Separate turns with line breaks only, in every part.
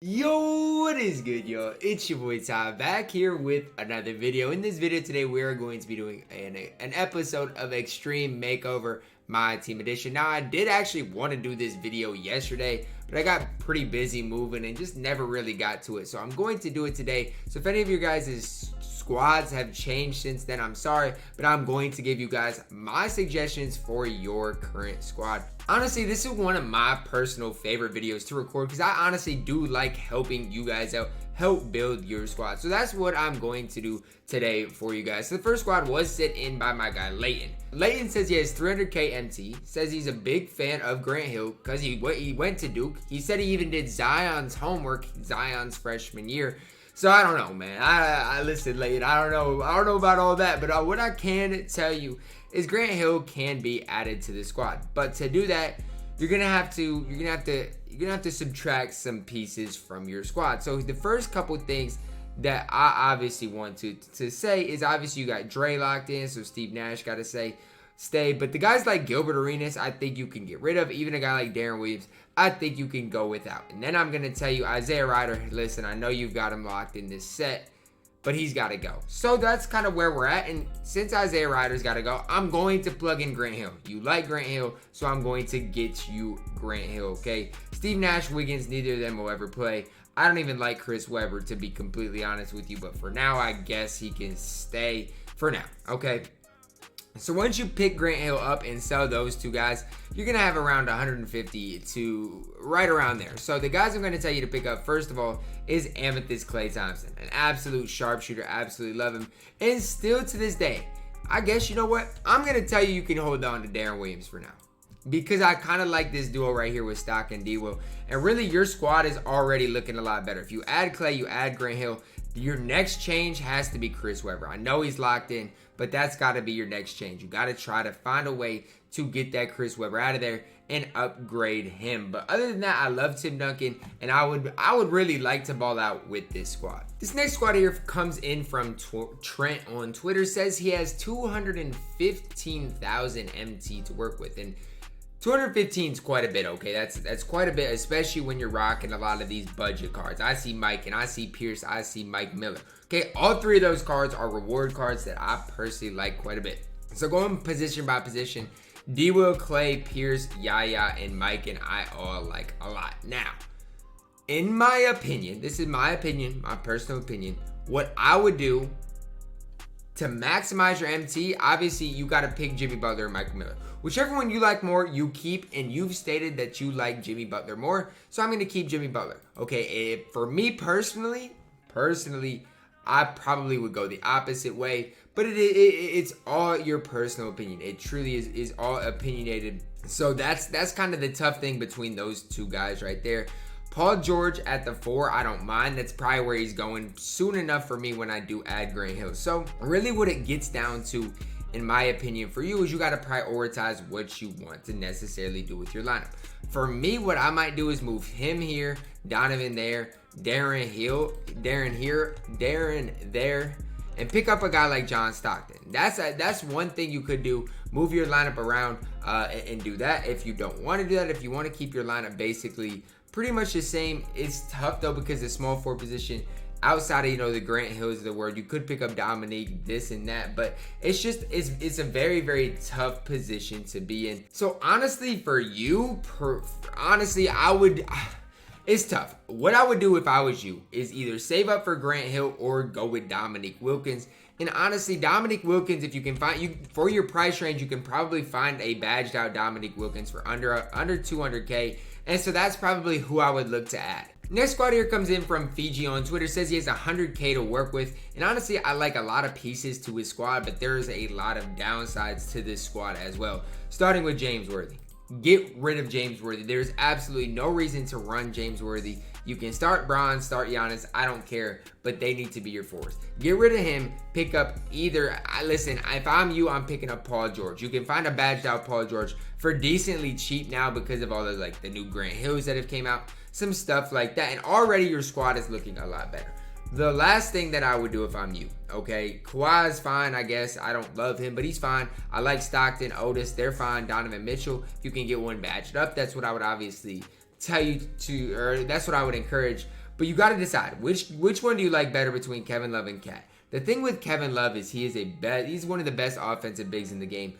Yo, what is good, yo? It's your boy Ty back here with another video. In this video today, we are going to be doing an episode of Extreme Makeover My Team Edition. Now, I did actually want to do this video yesterday, but I got pretty busy moving and just never really got to it. So I'm going to do it today. So if any of you guys' squads have changed since then, I'm sorry, but I'm going to give you guys my suggestions for your current squad. Honestly, this is one of my personal favorite videos to record because I honestly do like helping you guys out, help build your squad. So that's what I'm going to do today for you guys. So the first squad was set in by my guy Leighton. Leighton says he has 300k MT, says he's a big fan of Grant Hill because he went to Duke. He said he even did Zion's homework, Zion's freshman year. So I don't know, man. I listen, Leighton. I don't know about all that, but what I can tell you is Grant Hill can be added to the squad. But to do that, you're gonna have to subtract some pieces from your squad. So the first couple things that I obviously want to say is obviously you got Dre locked in, so Steve Nash got to stay. But the guys like Gilbert Arenas, I think you can get rid of. Even a guy like Darren Williams, I think you can go without. And then I'm gonna tell you Isaiah Ryder. Listen, I know you've got him locked in this set, but he's got to go. So that's kind of where we're at. And since Isaiah Ryder's got to go, I'm going to plug in Grant Hill. You like Grant Hill, so I'm going to get you Grant Hill, okay? Steve Nash, Wiggins, neither of them will ever play. I don't even like Chris Webber, to be completely honest with you. But for now, I guess he can stay for now, okay? So once you pick Grant Hill up and sell those two guys, you're going to have around 150 to right around there. So the guys I'm going to tell you to pick up, first of all, is Amethyst Klay Thompson. An absolute sharpshooter. Absolutely love him. And still to this day, I guess, you know what? I'm going to tell you can hold on to Darren Williams for now. Because I kind of like this duo right here with Stock and TyDeBo. And really, your squad is already looking a lot better. If you add Klay, you add Grant Hill, your next change has to be Chris Webber. I know he's locked in, but that's got to be your next change. You got to try to find a way to get that Chris Webber out of there and upgrade him. But other than that, I love Tim Duncan, and I would really like to ball out with this squad. This next squad here comes in from Trent on Twitter. Says he has 215,000 MT to work with, and 215 is quite a bit, okay? That's quite a bit, especially when you're rocking a lot of these budget cards. I see Mike, and I see Pierce, I see Mike Miller. Okay, all three of those cards are reward cards that I personally like quite a bit. So going position by position, D-Will, Klay, Pierce, Yaya, and Mike, and I all like a lot. Now, in my opinion, this is my opinion, my personal opinion, what I would do to maximize your MT, obviously you got to pick Jimmy Butler and Michael Miller. Whichever one you like more, you keep, and you've stated that you like Jimmy Butler more, so I'm going to keep Jimmy Butler. Okay, for me personally, I probably would go the opposite way, but it's all your personal opinion. It truly is all opinionated. So that's kind of the tough thing between those two guys right there. Paul George at the 4, I don't mind. That's probably where he's going soon enough for me when I do add Grant Hill. So really what it gets down to, in my opinion, for you is you got to prioritize what you want to necessarily do with your lineup. For me, what I might do is move him here, Donovan there, Darren there, and pick up a guy like John Stockton. That's one thing you could do. Move your lineup around and do that. If you don't want to do that, if you want to keep your lineup basically pretty much the same, it's tough though because the small forward position, outside of the Grant Hills of the world, you could pick up Dominique, this and that, but it's a very, very tough position to be in. So honestly, for you, it's tough. What I would do if I was you is either save up for Grant Hill or go with Dominique Wilkins. And honestly, Dominique Wilkins, if you can find for your price range, you can probably find a badged out Dominique Wilkins for under 200k. And so that's probably who I would look to add. Next squad here comes in from Fiji on Twitter. Says he has 100k to work with. And honestly, I like a lot of pieces to his squad, but there's a lot of downsides to this squad as well. Starting with James Worthy. Get rid of James Worthy. There's absolutely no reason to run James Worthy. You can start Bron, start Giannis, I don't care, but they need to be your force. Get rid of him, pick up either, listen, if I'm you, I'm picking up Paul George. You can find a badged out Paul George for decently cheap now because of all the the new Grant Hills that have came out, some stuff like that, and already your squad is looking a lot better. The last thing that I would do if I'm you, okay, Kawhi is fine, I guess. I don't love him, but he's fine. I like Stockton, Otis, they're fine. Donovan Mitchell, if you can get one badged up, that's what I would obviously tell you to, or that's what I would encourage. But you got to decide which one do you like better between Kevin Love and Cat. The thing with Kevin Love is he's one of the best offensive bigs in the game,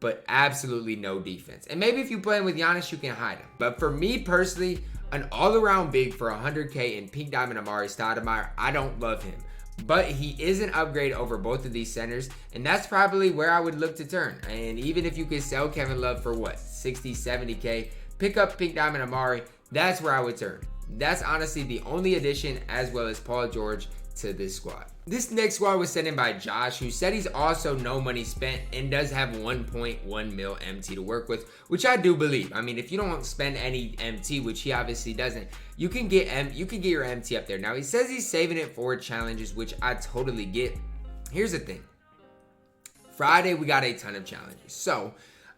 but absolutely no defense. And maybe if you play him with Giannis, you can hide him. But for me personally, an all-around big for 100K in Pink Diamond Amari Stoudemire, I don't love him. But he is an upgrade over both of these centers, and that's probably where I would look to turn. And even if you could sell Kevin Love for what, 60, 70K, pick up Pink Diamond Amari, that's where I would turn. That's honestly the only addition, as well as Paul George, to this squad. This next squad was sent in by Josh, who said he's also no money spent and does have 1.1 mil MT to work with, which I do believe. I mean, if you don't spend any MT, which he obviously doesn't, you can get your MT up there. Now, he says he's saving it for challenges, which I totally get. Here's the thing. Friday, we got a ton of challenges. So,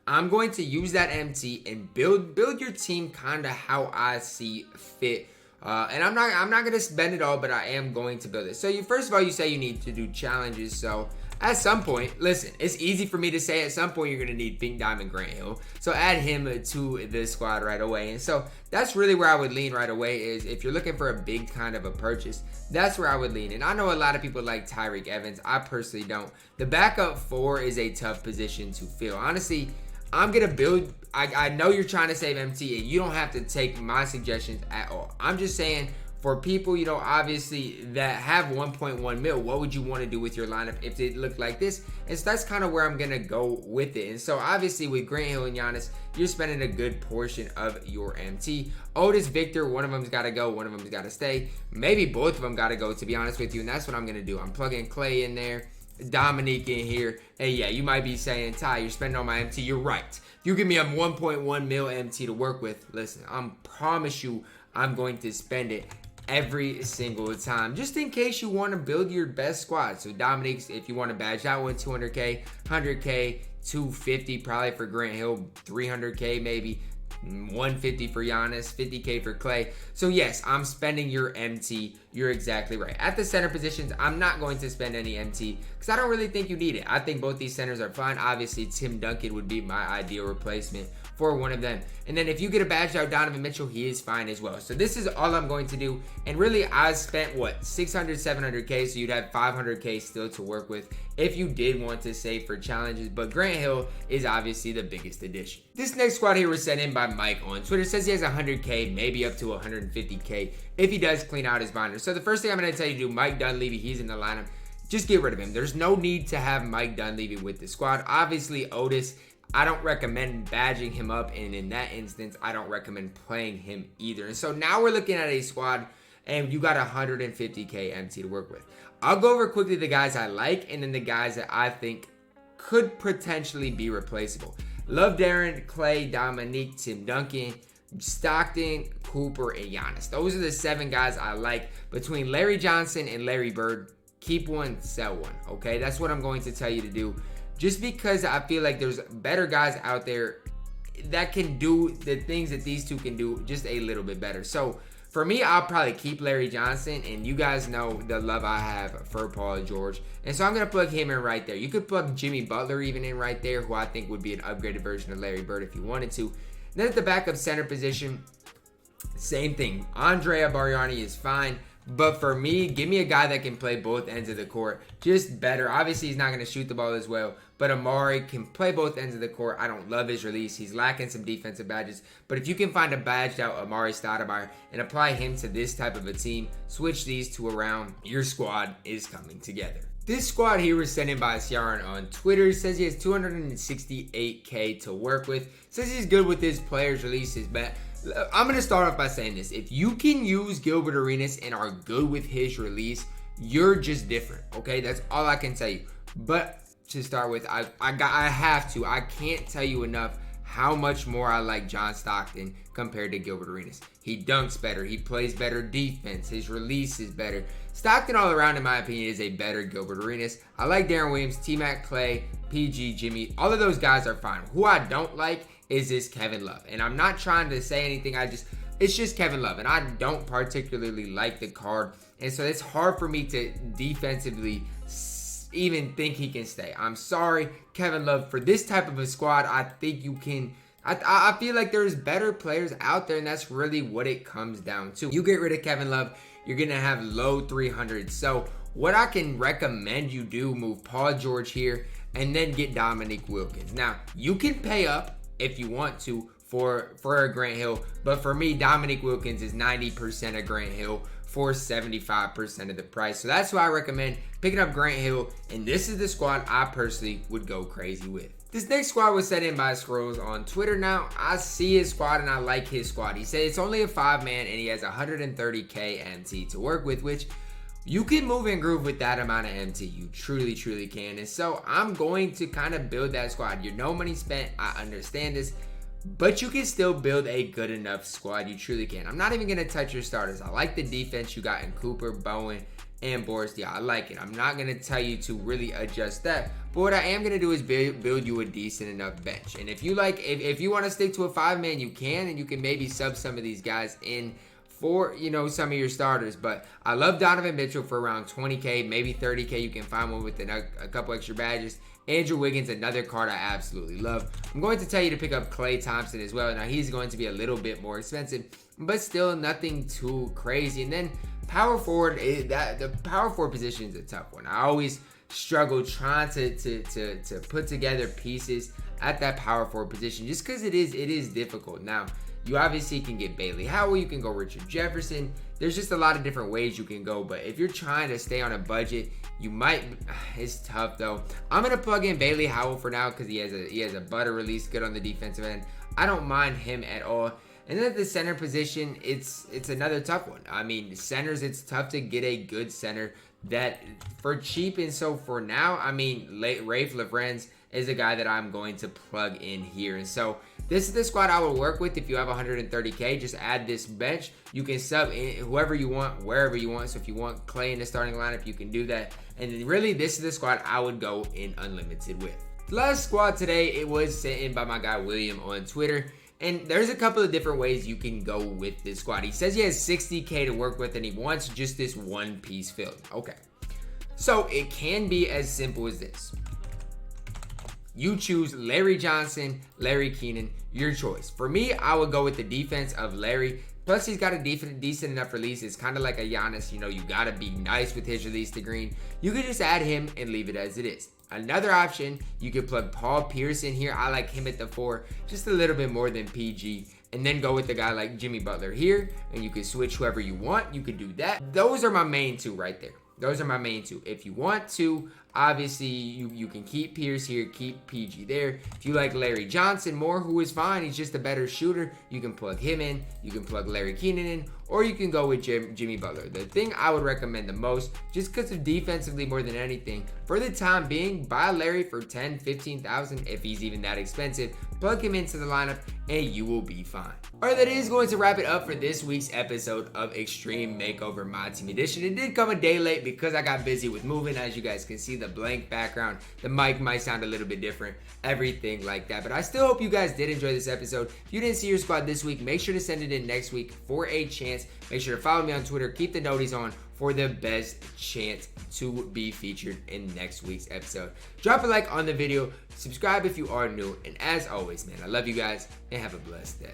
I'm going to use that MT and build your team kind of how I see fit. And I'm not gonna spend it all, but I am going to build it. So first of all, you say you need to do challenges. So at some point, listen, it's easy for me to say at some point you're gonna need Pink Diamond Grant Hill. So add him to the squad right away. And so that's really where I would lean right away, is if you're looking for a big kind of a purchase, that's where I would lean. And I know a lot of people like Tyreke Evans. I personally don't. The backup 4 is a tough position to fill. Honestly, I'm going to build. I know you're trying to save MT, and you don't have to take my suggestions at all. I'm just saying, for people, obviously that have 1.1 mil, what would you want to do with your lineup if it looked like this? And so that's kind of where I'm going to go with it. And so obviously with Grant Hill and Giannis, you're spending a good portion of your MT. Otis, Victor, one of them's got to go, one of them's got to stay. Maybe both of them got to go, to be honest with you, and that's what I'm going to do. I'm plugging Clay in there, Dominique in here. And yeah, you might be saying, Ty, you're spending all my MT. You're right. If you give me a 1.1 mil MT to work with, listen, I promise you I'm going to spend it every single time, just in case you want to build your best squad. So Dominique's, if you want to badge that one, 200K, 100K, 250 probably for Grant Hill, 300K maybe, 150 for Giannis, 50K for Clay. So yes, I'm spending your MT. You're exactly right. At the center positions, I'm not going to spend any MT because I don't really think you need it. I think both these centers are fine. Obviously, Tim Duncan would be my ideal replacement for one of them. And then if you get a badged out Donovan Mitchell, he is fine as well. So this is all I'm going to do. And really, I spent what, 600, 700K, so you'd have 500K still to work with if you did want to save for challenges. But Grant Hill is obviously the biggest addition. This next squad here was sent in by Mike on Twitter. Says he has 100K, maybe up to 150K if he does clean out his binder. So the first thing I'm going to tell you to do, Mike Dunleavy, he's in the lineup. Just get rid of him. There's no need to have Mike Dunleavy with the squad. Obviously, Otis, I don't recommend badging him up, and in that instance, I don't recommend playing him either. And so now we're looking at a squad, and you got 150K MT to work with. I'll go over quickly the guys I like, and then the guys that I think could potentially be replaceable. Love Darren, Clay, Dominique, Tim Duncan, Stockton, Cooper, and Giannis. Those are the 7 guys I like. Between Larry Johnson and Larry Bird, keep one, sell one, okay? That's what I'm going to tell you to do. Just because I feel like there's better guys out there that can do the things that these two can do just a little bit better. So for me, I'll probably keep Larry Johnson, and you guys know the love I have for Paul George. And so I'm going to plug him in right there. You could plug Jimmy Butler even in right there, who I think would be an upgraded version of Larry Bird if you wanted to. Then at the backup center position, same thing. Andrea Bargnani is fine. But for me, give me a guy that can play both ends of the court. Just better. Obviously, he's not going to shoot the ball as well. But Amari can play both ends of the court. I don't love his release. He's lacking some defensive badges. But if you can find a badged out Amari Stoudemire and apply him to this type of a team, switch these two around, your squad is coming together. This squad here was sent in by Ciaran on Twitter. Says he has 268K to work with. Says he's good with his players' releases, but I'm going to start off by saying this. If you can use Gilbert Arenas and are good with his release, you're just different, okay? That's all I can tell you. But to start with, I can't tell you enough how much more I like John Stockton compared to Gilbert Arenas. He dunks better. He plays better defense. His release is better. Stockton all around, in my opinion, is a better Gilbert Arenas. I like Darren Williams, T-Mac, Clay, PG, Jimmy. All of those guys are fine. Who I don't like is this Kevin Love. And I'm not trying to say anything. It's just Kevin Love. And I don't particularly like the card. And so it's hard for me to defensively even think he can stay. I'm sorry, Kevin Love. For this type of a squad, I think you can. I feel like there's better players out there, and that's really what it comes down to. You get rid of Kevin Love, you're going to have low 300s. So what I can recommend you do, move Paul George here and then get Dominique Wilkins. Now, you can pay up if you want to for a Grant Hill, but for me, Dominique Wilkins is 90% of Grant Hill for 75% of the price. So that's why I recommend picking up Grant Hill, and this is the squad I personally would go crazy with. This next squad was set in by Scrolls on Twitter. Now, I see his squad and I like his squad. He said it's only a 5-man and he has 130k MT to work with, which you can move and groove with that amount of MT. You truly can. And so I'm going to kind of build that squad. You're no money spent. I understand this, but you can still build a good enough squad. You truly can. I'm not even going to touch your starters. I like the defense you got in Cooper, Bowen, and Boris. Yeah, I like it. I'm not going to tell you to really adjust that. But what I am going to do is build you a decent enough bench. And if you like, if you want to stick to a 5-man, you can. And you can maybe sub some of these guys in for, you know, some of your starters. But I love Donovan Mitchell for around 20k, maybe 30k. You can find one with a couple extra badges. Andrew Wiggins, another card I absolutely love. I'm going to tell you to pick up Klay Thompson as well. Now, he's going to be a little bit more expensive, but still nothing too crazy. And then power forward, the power forward position is a tough one. I always struggle trying to put together pieces at that power forward position just because it is difficult. Now, you obviously can get Bailey Howell, you can go Richard Jefferson. There's just a lot of different ways you can go, but if you're trying to stay on a budget, you might, it's tough though. I'm gonna plug in Bailey Howell for now because he has a butter release, good on the defensive end. I don't mind him at all. And then at the center position, it's another tough one. I mean, centers, it's tough to get a good center that for cheap. And so for now, I mean, Rafe LaFrentz is a guy that I'm going to plug in here. And so this is the squad I will work with. If you have 130k, just add this bench. You can sub in whoever you want, wherever you want. So if you want Klay in the starting lineup, you can do that. And then really, this is the squad I would go in unlimited with. The last squad today, it was sent in by my guy William on Twitter. And there's a couple of different ways you can go with this squad. He says he has 60k to work with and he wants just this one piece filled. Okay. So it can be as simple as this. You choose Larry Johnson, Larry Kenon, your choice. For me, I would go with the defense of Larry. Plus, he's got a decent enough release. It's kind of like a Giannis. You know, you got to be nice with his release to green. You could just add him and leave it as it is. Another option, you could plug Paul Pierce in here. I like him at the 4, just a little bit more than PG. And then go with the guy like Jimmy Butler here. And you can switch whoever you want. You could do that. Those are my main two right there. Those are my main two. If you want to, obviously, you can keep Pierce here, keep PG there. If you like Larry Johnson more, who is fine, he's just a better shooter, you can plug him in. You can plug Larry Kenon in, or you can go with Jimmy Butler. The thing I would recommend the most, just because of defensively more than anything, for the time being, buy Larry for 10, 15,000 if he's even that expensive. Plug him into the lineup, and you will be fine. Alright, that is going to wrap it up for this week's episode of Extreme Makeover MyTEAM Edition. It did come a day late because I got busy with moving. As you guys can see, the blank background, the mic might sound a little bit different, everything like that. But I still hope you guys did enjoy this episode. If you didn't see your squad this week, make sure to send it in next week for a chance. Make sure to follow me on Twitter. Keep the noties on for the best chance to be featured in next week's episode. Drop a like on the video. Subscribe if you are new. And as always, man, I love you guys and have a blessed day.